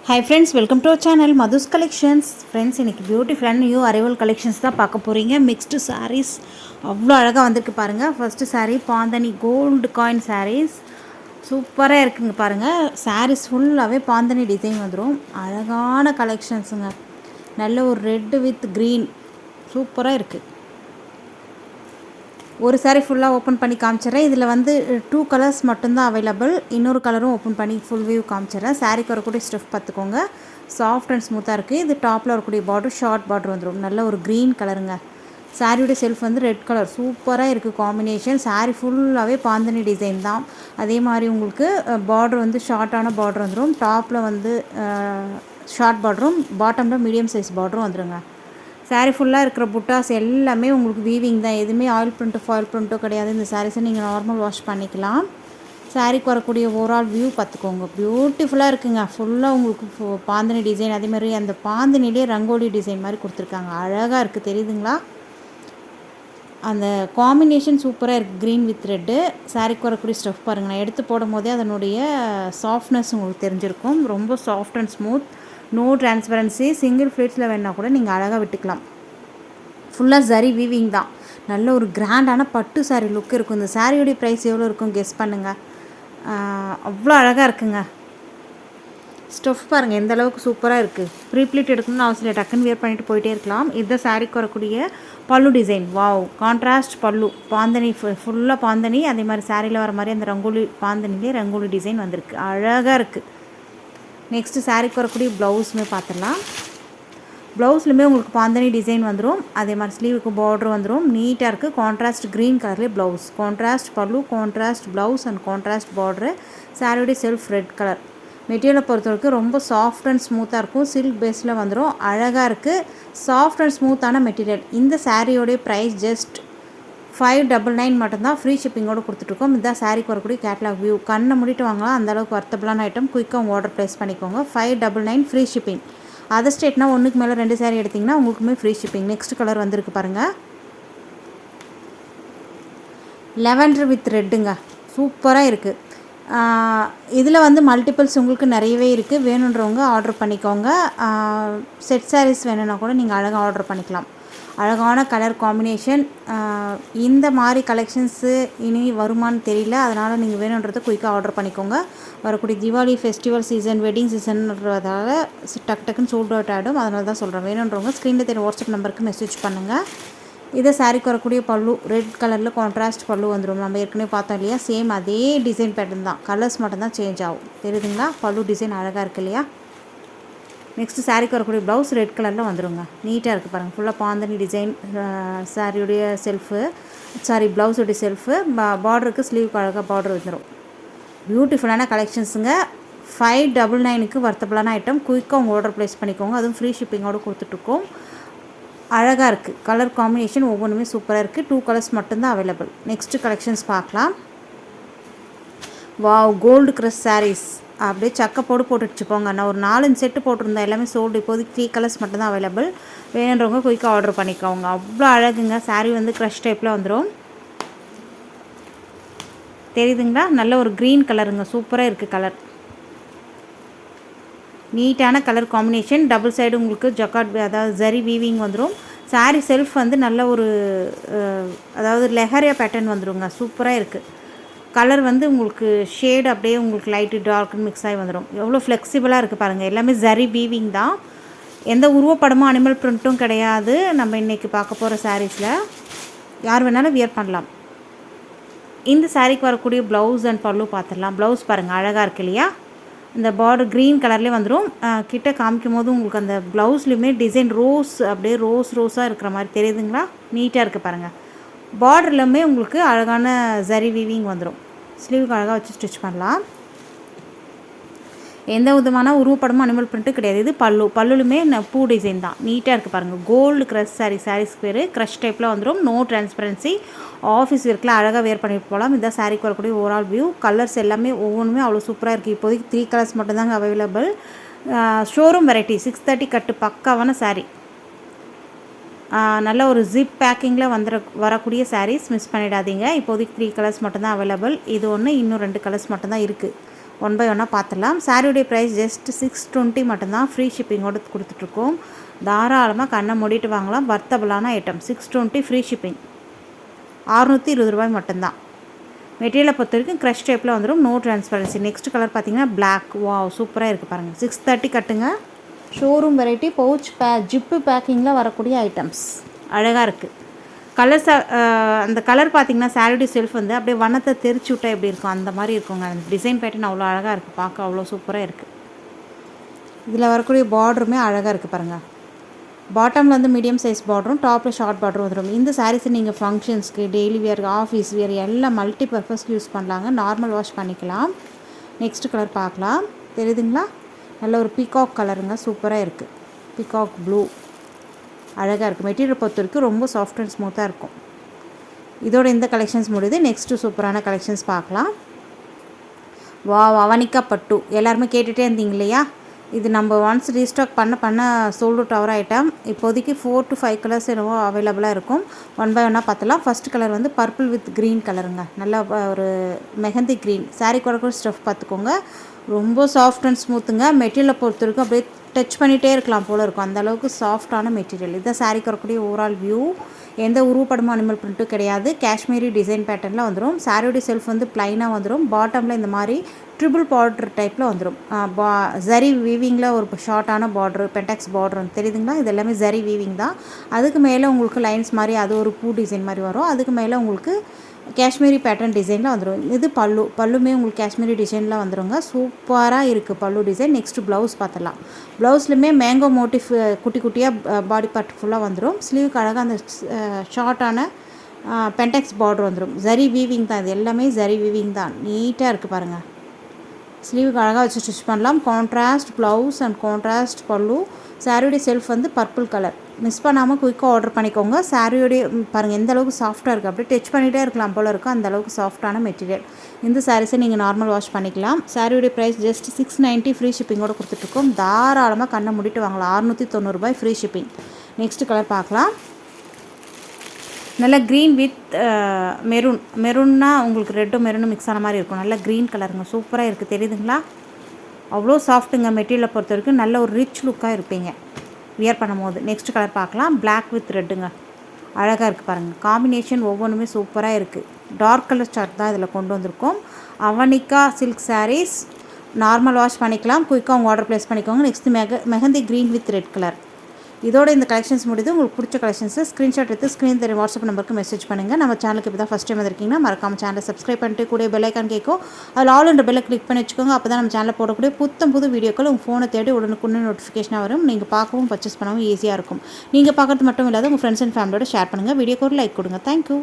Hi friends, welcome to our channel Madhu's collections. Friends, இன்றைக்கி பியூட்டிஃபுல்லான new arrival collections தான் பார்க்க போகிறீங்க. மிக்ஸ்டு சாரீஸ் அவ்வளோ அழகாக வந்திருக்கு பாருங்கள். First saree bandhani gold coin sarees சூப்பராக இருக்குங்க பாருங்கள். சாரீஸ் ஃபுல்லாகவே பாந்தனி டிசைன் வந்துடும். அழகான கலெக்ஷன்ஸுங்க. நல்ல ஒரு ரெட்டு வித் க்ரீன் சூப்பராக இருக்குது. ஒரு சாரீ ஃபுல்லாக ஓப்பன் பண்ணி காமிச்சிட்றேன். இதில் வந்து 2 கலர்ஸ் மட்டும்தான் அவைலபிள். இன்னொரு கலரும் ஓப்பன் பண்ணி ஃபுல் வியூ காமிச்சிட்றேன். சாரீக்கு வரக்கூடிய ஸ்டஃப் பார்த்துக்கோங்க. சாஃப்ட் அண்ட் ஸ்மூத்தாக இருக்குது. இது டாப்பில் வரக்கூடிய பார்டர் ஷார்ட் பார்டர் வந்துடும். நல்ல ஒரு க்ரீன் கலருங்க. சாரியோட செல்ஃப் வந்து ரெட் கலர் சூப்பராக இருக்குது காம்பினேஷன். சாரீ ஃபுல்லாகவே பாந்தனி டிசைன் தான். அதே மாதிரி உங்களுக்கு பார்டர் வந்து ஷார்ட்டான பார்டர் வந்துடும். டாப்பில் வந்து ஷார்ட் பார்டரும் பாட்டமில் மீடியம் சைஸ் பார்டரும் வந்துடுங்க. சாரீ ஃபுல்லாக இருக்கிற புட்டாஸ் எல்லாமே உங்களுக்கு வீவிங் தான். எதுவுமே ஆயில் ப்ரிண்ட்டோ ஃபாயில் ப்ரிண்ட்டோ கிடையாது. இந்த சாரீஸை நீங்கள் நார்மல் வாஷ் பண்ணிக்கலாம். சாரீக்கு வரக்கூடிய ஓவரால் வியூ பார்த்துக்கோங்க. பியூட்டிஃபுல்லாக இருக்குங்க. ஃபுல்லாக உங்களுக்கு பாந்தனி டிசைன், அதேமாதிரி அந்த பாந்தனிலே ரங்கோலி டிசைன் மாதிரி கொடுத்துருக்காங்க. அழகாக இருக்குது, தெரியுதுங்களா? அந்த காம்பினேஷன் சூப்பராக இருக்குது. Green with red. சாரீக்கு வரக்கூடிய ஸ்டஃப் பாருங்கள். நான் எடுத்து போடும் போதே அதனுடைய சாஃப்ட்னஸ் உங்களுக்கு தெரிஞ்சிருக்கும். ரொம்ப soft and smooth. No transparency. Single ஃப்ளீட்ஸில் வேணால் கூட நீங்கள் அழகாக விட்டுக்கலாம். ஃபுல்லாக ஜரி வீவிங் தான். நல்ல ஒரு கிராண்டான பட்டு சாரீ லுக் இருக்கும். இந்த சாரியோடைய ப்ரைஸ் எவ்வளோ இருக்கும் கெஸ் பண்ணுங்கள். அவ்வளோ அழகாக இருக்குங்க. ஸ்டஃப் பாருங்கள் எந்த அளவுக்கு சூப்பராக இருக்குது. ப்ரீப்ளீட் எடுக்கணும்னு அவசியம், டக்குன்னு வியர் பண்ணிட்டு போயிட்டே இருக்கலாம். இதுதான் சாரீக்கு வரக்கூடிய பல்லு டிசைன். வாவ், கான்ட்ராஸ்ட் பல்லு. பாந்தனி ஃபுல்லாக பாந்தனி. அதே மாதிரி சாரியில் வர மாதிரி அந்த ரங்கோலி பாந்தனிலே ரங்கோலி டிசைன் வந்திருக்கு. அழகாக இருக்குது. நெக்ஸ்ட்டு சாரீக்கு வரக்கூடிய ப்ளவுஸுமே பார்த்துடலாம். ப்ளவுஸ்லுமே உங்களுக்கு பாந்தனி டிசைன் வந்துடும். அதே மாதிரி ஸ்லீவுக்கு பார்டர் வந்துடும். நீட்டாக இருக்குது. கான்ட்ராஸ்ட் க்ரீன் கலர்லேயே blouse. Contrast pallu, contrast blouse and contrast border. சாரியோடைய செல்ஃப் ரெட் கலர். மெட்டீரியலை பொறுத்தவரைக்கும் ரொம்ப சாஃப்ட் அண்ட் ஸ்மூத்தாக இருக்கும். சில்க் பேஸில் வந்துடும். அழகாக இருக்குது. சாஃப்ட் அண்ட் ஸ்மூத்தான மெட்டீரியல். இந்த சாரியோடைய ப்ரைஸ் ஜஸ்ட் 599 மட்டும்தான். ஃப்ரீ ஷிப்பிங்கோடு கொடுத்துட்ருக்கோம். இதுதான் சாரீக்கு வரக்கூடிய கேட்லாக் வியூ. கண்ணை மூடிட்டு வாங்கலாம். அந்தளவுக்கு வர்த்தபிளான ஐட்டம். குயிக்காக ஆர்டர் ப்ளேஸ் பண்ணிக்கோங்க. 599 ஃப்ரீ ஷிப்பிங். அதர் ஸ்டேட்னா ஒன்றுக்கு மேலே 2 சாரீ எடுத்திங்கன்னா உங்களுக்குமே ஃப்ரீ ஷிப்பிங். நெக்ஸ்ட் கலர் வந்திருக்கு பாருங்கள். லெவண்டர் வித் ரெட்டுங்க. சூப்பராக இருக்குது. இதில் வந்து மல்டிபிள்ஸ் உங்களுக்கு நிறையவே இருக்குது. வேணுன்றவங்க ஆர்டர் பண்ணிக்கோங்க. செட் சாரீஸ் வேணும்னா கூட நீங்கள் அழகாக ஆர்டர் பண்ணிக்கலாம். அழகான கலர் காம்பினேஷன். இந்த மாதிரி கலெக்ஷன்ஸு இனி வருமானு தெரியல. அதனால் நீங்கள் வேணுன்றதை குயிக்காக ஆர்டர் பண்ணிக்கோங்க. வரக்கூடிய தீபாவளி ஃபெஸ்டிவல் சீசன், வெட்டிங் சீசன்றதால டக்குன்னு சோல்ட் அவுட் ஆகிடும். அதனால தான் சொல்கிறேன். வேணுன்றவங்க ஸ்க்ரீனில் தெரிய வாட்ஸ்அப் நம்பருக்கு மெசேஜ் பண்ணுங்கள். இதை சாரீக்கு வரக்கூடிய பல்லு ரெட் கலரில் கான்ட்ராஸ்ட் பல்லு வந்துடும். நம்ம ஏற்கனவே பார்த்தோம் இல்லையா? சேம் அதே டிசைன் பேட்டர்ன் தான். கலர்ஸ் மட்டும்தான் சேஞ்ச் ஆகும். தெரியுதுங்களா? பல்லு டிசைன் அழகாக இருக்குது இல்லையா? நெக்ஸ்ட்டு சாரீக்கு வரக்கூடிய ப்ளவுஸ் ரெட் கலரில் வந்துடுங்க. நீட்டாக இருக்குது பாருங்கள். ஃபுல்லாக பாந்தனி டிசைன். சாரியுடைய செல்ஃபு ப்ளவுஸுடைய செல்ஃபு பார்டருக்கு ஸ்லீவுக்கு அழகாக பார்டர் வந்துடும். பியூட்டிஃபுல்லான கலெக்ஷன்ஸுங்க. 599க்கு வர்த்தபிளான ஐட்டம். குயிக்காக உங்கள் ஆர்டர் ப்ளேஸ் பண்ணிக்கோங்க. அதுவும் ஃப்ரீ ஷிப்பிங்கோடு கொடுத்துட்ருக்கோம். அழகாக இருக்குது. கலர் காம்பினேஷன் ஒவ்வொன்றுமே சூப்பராக இருக்குது. 2 கலர்ஸ் மட்டும்தான் அவைலபிள். நெக்ஸ்ட்டு கலெக்ஷன்ஸ் பார்க்கலாம். Wow, gold crush sarees. அப்படியே சக்கை போட்டு வச்சுப்போங்க. நான் ஒரு 4-5 செட்டு போட்டிருந்தேன். எல்லாமே சோல்டு. இப்போதைக்கு 3 கலர்ஸ் மட்டும்தான் அவைலபிள். வேணுன்றவங்க குயிக்காக ஆர்டர் பண்ணிக்கோங்க. அவ்வளோ அழகுங்க. சாரீ வந்து க்ரஷ் டைப்பில் வந்துடும். தெரியுதுங்களா? நல்ல ஒரு க்ரீன் கலருங்க. சூப்பராக இருக்குது கலர். நீட்டான கலர் காம்பினேஷன். டபுள் சைடு உங்களுக்கு ஜக்கார்ட், அதாவது ஜரி வீவிங் வந்துடும். சாரீ செல்ஃப் வந்து நல்ல ஒரு அதாவது லெஹரியா பேட்டர்ன் வந்துடுங்க. சூப்பராக இருக்குது. கலர் வந்து உங்களுக்கு ஷேடு அப்படியே உங்களுக்கு லைட்டு டார்க்குன்னு மிக்ஸ் ஆகி வந்துடும். எவ்வளோ ஃப்ளெக்சிபிளாக இருக்குது பாருங்கள். எல்லாமே ஜரி வீவிங் தான். எந்த உருவப்படமும் அனிமல் ப்ரிண்ட்டும் கிடையாது. நம்ம இன்றைக்கி பார்க்க போகிற சாரீஸில் யார் வேணாலும் வியர் பண்ணலாம். இந்த சாரீக்கு வரக்கூடிய ப்ளவுஸ் அண்ட் பல்லு பார்த்துடலாம். ப்ளவுஸ் பாருங்கள் அழகாக இருக்கு இல்லையா? இந்த பார்டர் க்ரீன் கலர்லேயே வந்துடும். கிட்ட காமிக்கும் போது உங்களுக்கு அந்த ப்ளவுஸ்லேயுமே டிசைன் ரோஸ், அப்படியே ரோஸாக இருக்கிற மாதிரி தெரியுதுங்களா? நீட்டாக இருக்குது பாருங்கள். பார்டர்லுமே உங்களுக்கு அழகான ஜரி வீவிங் வந்துடும். ஸ்லீவுக்கு அழகாக வச்சு ஸ்டிச் பண்ணலாம். எந்த விதமான உருவப்படமும் அனிமல் பிரிண்ட்டு கிடையாது. இது பல்லுலுமே பூ டிசைன் தான். நீட்டாக இருக்குது பாருங்கள். கோல்டு க்ரஷ் சாரீஸ் பேர். க்ரஷ் டைப்பில் வந்துடும். No transparency. ஆஃபீஸ் ஒர்க்கில் அழகாக வேர் பண்ணிட்டு போகலாம். இதுதான் சாரீக்கு வரக்கூடிய ஓவரால் வியூ. கலர்ஸ் எல்லாமே ஒவ்வொன்றுமே அவ்வளோ சூப்பராக இருக்குது. இப்போதைக்கு 3 கலர்ஸ் மட்டும்தாங்க அவைலபிள். Showroom variety. 630 கட்டு பக்காவான சாரீ. நல்ல ஒரு ஜிப் பேக்கிங்கில் வரக்கூடிய சாரீஸ் மிஸ் பண்ணிடாதீங்க. இப்போதைக்கு 3 கலர்ஸ் மட்டும்தான் அவைலபிள். இது ஒன்று, இன்னும் 2 கலர்ஸ் மட்டும்தான் இருக்குது. ஒன் பை ஒன்னாக பார்த்துடலாம். சாரியுடைய ப்ரைஸ் ஜஸ்ட் 620 மட்டும்தான். ஃப்ரீ ஷிப்பிங்கோடு கொடுத்துட்ருக்கோம். தாராளமாக கண்ணை மூடிட்டு வாங்கலாம். வர்த்தபிளான ஐட்டம். 620 free shipping. 620 ரூபாய் மட்டும்தான். மெட்டீரியலை பொறுத்த வரைக்கும் க்ரஷ் டைப்பில் வந்துடும். No transparency. நெக்ஸ்ட் கலர் பார்த்தீங்கன்னா பிளாக். வாவ், சூப்பராக இருக்குது பாருங்கள். 630 கட்டுங்க. ஷோரூம் வெரைட்டி பவுச் ஜிப்பு பேக்கிங்கில் வரக்கூடிய ஐட்டம்ஸ். அழகாக இருக்குது. கலர்ஸ் அந்த கலர் பார்த்திங்கன்னா சாரியுடைய செல்ஃப் வந்து அப்படியே வண்ணத்தை தெரிச்சு விட்டால் எப்படி இருக்கும் அந்த மாதிரி இருக்குங்க. அந்த டிசைன் பேட்டர்ன் அவ்வளோ அழகாக இருக்குது. பார்க்க அவ்வளோ சூப்பராக இருக்குது. இதில் வரக்கூடிய பார்டருமே அழகாக இருக்குது பாருங்கள். பாட்டமில் வந்து மீடியம் சைஸ் பார்டரும் டாப்பில் ஷார்ட் பார்டரும் வந்துடும். இந்த சாரீஸை நீங்கள் ஃபங்க்ஷன்ஸ்க்கு, டெய்லி வியர், ஆஃபீஸ் வியர் எல்லாம் மல்டி பர்பஸ்க்கு யூஸ் பண்ணலாங்க. நார்மல் வாஷ் பண்ணிக்கலாம். நெக்ஸ்ட் கலர் பார்க்கலாம். தெரியுதுங்களா? நல்ல ஒரு பீகாக் கலருங்க. சூப்பராக இருக்குது. பீகாக் ப்ளூ அழகாக இருக்குது. மெட்டீரியல் பொறுத்த வரைக்கும் ரொம்ப சாஃப்ட் அண்ட் ஸ்மூத்தாக இருக்கும். இதோட இந்த கலெக்ஷன்ஸ் முடியுது. நெக்ஸ்ட்டு சூப்பரான கலெக்ஷன்ஸ் பார்க்கலாம். அவனிக்கா பட்டு எல்லாருமே கேட்டுகிட்டே இருந்தீங்க இல்லையா? இது நம்ம ஒன்ஸ் ரீஸ்டாக் பண்ண சோல்டு அவுட் ஆகிற ஐட்டம். இப்போதைக்கு 4 to 5 கலர்ஸ் என்னவோ அவைலபிளாக இருக்கும். ஒன் பை ஒன்னாக பார்த்துலாம். ஃபஸ்ட் கலர் வந்து பர்பிள் வித் க்ரீன் கலருங்க. நல்லா ஒரு மெஹந்தி க்ரீன். சாரீ கூட ஸ்டஃப் பார்த்துக்கோங்க. ரொம்ப சாஃப்ட் அண்ட் ஸ்மூத்துங்க. மெட்டீரியலை பொறுத்த வரைக்கும் அப்படியே டச் பண்ணிகிட்டே இருக்கலாம் போல் இருக்கும். அந்தளவுக்கு சாஃப்டான மெட்டீரியல். இதுதான் சாரீக்கு வரக்கூடிய ஓவரால் வியூ. எந்த உருவப்படமும் அனிமல் பிரிண்ட்டும் கிடையாது. காஷ்மீரி டிசைன் பேட்டர்னில் வந்துடும். சாரியோடைய செல்ஃப் வந்து ப்ளைனாக வந்துடும். பாட்டமில் இந்த மாதிரி ட்ரிபிள் பார்டர் டைப்பில் வந்துடும். ஜரி வீவிங்கில் ஒரு ஷார்ட்டான பார்டரு, பென்டாக்ஸ் பார்டர் தெரியுதுங்களா? இது எல்லாமே ஜரி வீவிங் தான். அதுக்கு மேலே உங்களுக்கு லைன்ஸ் மாதிரி அது ஒரு பூ டிசைன் மாதிரி வரும். அதுக்கு மேலே உங்களுக்கு காஷ்மீரி பேட்டர்ன் டிசைனில் வந்துடும். இது பல்லுமே உங்களுக்கு காஷ்மீரி டிசைனில் வந்துடுங்க. சூப்பராக இருக்குது பல்லு டிசைன். நெக்ஸ்ட்டு ப்ளவுஸ் பார்த்துடலாம். ப்ளவுஸ்லையுமே மேங்கோ மோட்டிவ் குட்டி குட்டியாக பாடி பார்ட் ஃபுல்லாக வந்துடும். ஸ்லீவுக்கு அழகாக அந்த ஷார்ட்டான பென்டெக்ஸ் பார்டர் வந்துடும். ஜரி வீவிங் தான். இது எல்லாமே ஜரி வீவிங் தான். நீட்டாக இருக்குது பாருங்கள். ஸ்லீவுக்கு அழகாக வச்சு ஸ்டிச் பண்ணலாம். கான்ட்ராஸ்ட் ப்ளவுஸ் அண்ட் கான்ட்ராஸ்ட் பல்லு. சாரியோடைய செல்ஃப் வந்து பர்பிள் கலர். மிஸ் பண்ணாமல் குயிக்காக ஆர்டர் பண்ணிக்கோங்க. சாரியோடைய பாருங்கள் எந்த அளவுக்கு சாஃப்டாக இருக்குது. அப்படியே டச் பண்ணிகிட்டே இருக்கலாம் போல் இருக்கும். அந்த அளவுக்கு சாஃப்டான மெட்டீரியல். இந்த சாரீஸை நீங்கள் நார்மல் வாஷ் பண்ணிக்கலாம். சாரியோடைய ப்ரைஸ் ஜஸ்ட் 690 ஃப்ரீ ஷிப்பிங்கோடு கொடுத்துட்ருக்கோம். தாராளமாக கண்ணை மூடிட்டு வாங்கலாம். 690 ரூபாய் ஃப்ரீ ஷிப்பிங். நெக்ஸ்ட் கலர் பார்க்கலாம். நல்லா க்ரீன் வித் மெரூன்னா உங்களுக்கு ரெட்டும் மெரூனும் மிக்ஸ் ஆன மாதிரி இருக்கும். நல்லா க்ரீன் கலருங்க. சூப்பராக இருக்குது. தெரியுதுங்களா? அவ்வளோ சாஃப்ட்டுங்க. மெட்டீரியலை பொறுத்த வரைக்கும் நல்ல ஒரு ரிச் லுக்காக இருப்பீங்க வியர் பண்ணும்போது. நெக்ஸ்ட் கலர் பார்க்கலாம். பிளாக் வித் ரெட்டுங்க. அழகாக இருக்குது பாருங்கள். காம்பினேஷன் ஒவ்வொன்றுமே சூப்பராக இருக்குது. டார்க் கலர் சார்ட் தான் இதில் கொண்டு வந்திருக்கோம். Avanika silk saris normal wash பண்ணிக்கலாம். குயிக்காக உங்கள் ஆர்டர் ப்ளேஸ் பண்ணிக்கோங்க. Next mehndi green with red colour. இதோட இந்த கலெக்ஷன்ஸ் முடியுது. உங்களுக்கு பிடிச்ச கலெக்ஷன்ஸை ஸ்க்ரீன்ஷாட் எடுத்து ஸ்க்ரீன் தெரியும் வாட்ஸ்அப் நம்பருக்கு மெசேஜ் பண்ணுங்கள். நம்ம சேனலுக்கு இப்போ தான் ஃபஸ்ட் டைம் வந்திருக்கீங்கன்னா மறக்காமல் சேனலை சப்ஸ்கிரைப் பண்ணிட்டு கூட பெல் ஐக்கான் கேட்கும். அதில் ஆல் என்ற பெல்லை கிளிக் பண்ணி வச்சுக்கோங்க. அப்போ தான் நம்ம சேனலில் போடக்கூடிய புது வீடியோக்கள் உங்கள் ஃபோனை தேடி உடனுக்குன்னு நோட்டிஃபிகேஷனாக வரும். நீங்கள் பார்க்கவும் பர்ச்சேஸ் பண்ணவும் ஈஸியாக இருக்கும். நீங்கள் பார்க்குறது மட்டும் இல்லாத உங்கள் ஃப்ரெண்ட்ஸ் அண்ட் ஃபேமிலியோட ஷேர் பண்ணுங்கள். வீடியோக்கு ஒரு லைக் கொடுங்க. தேங்க்யூ.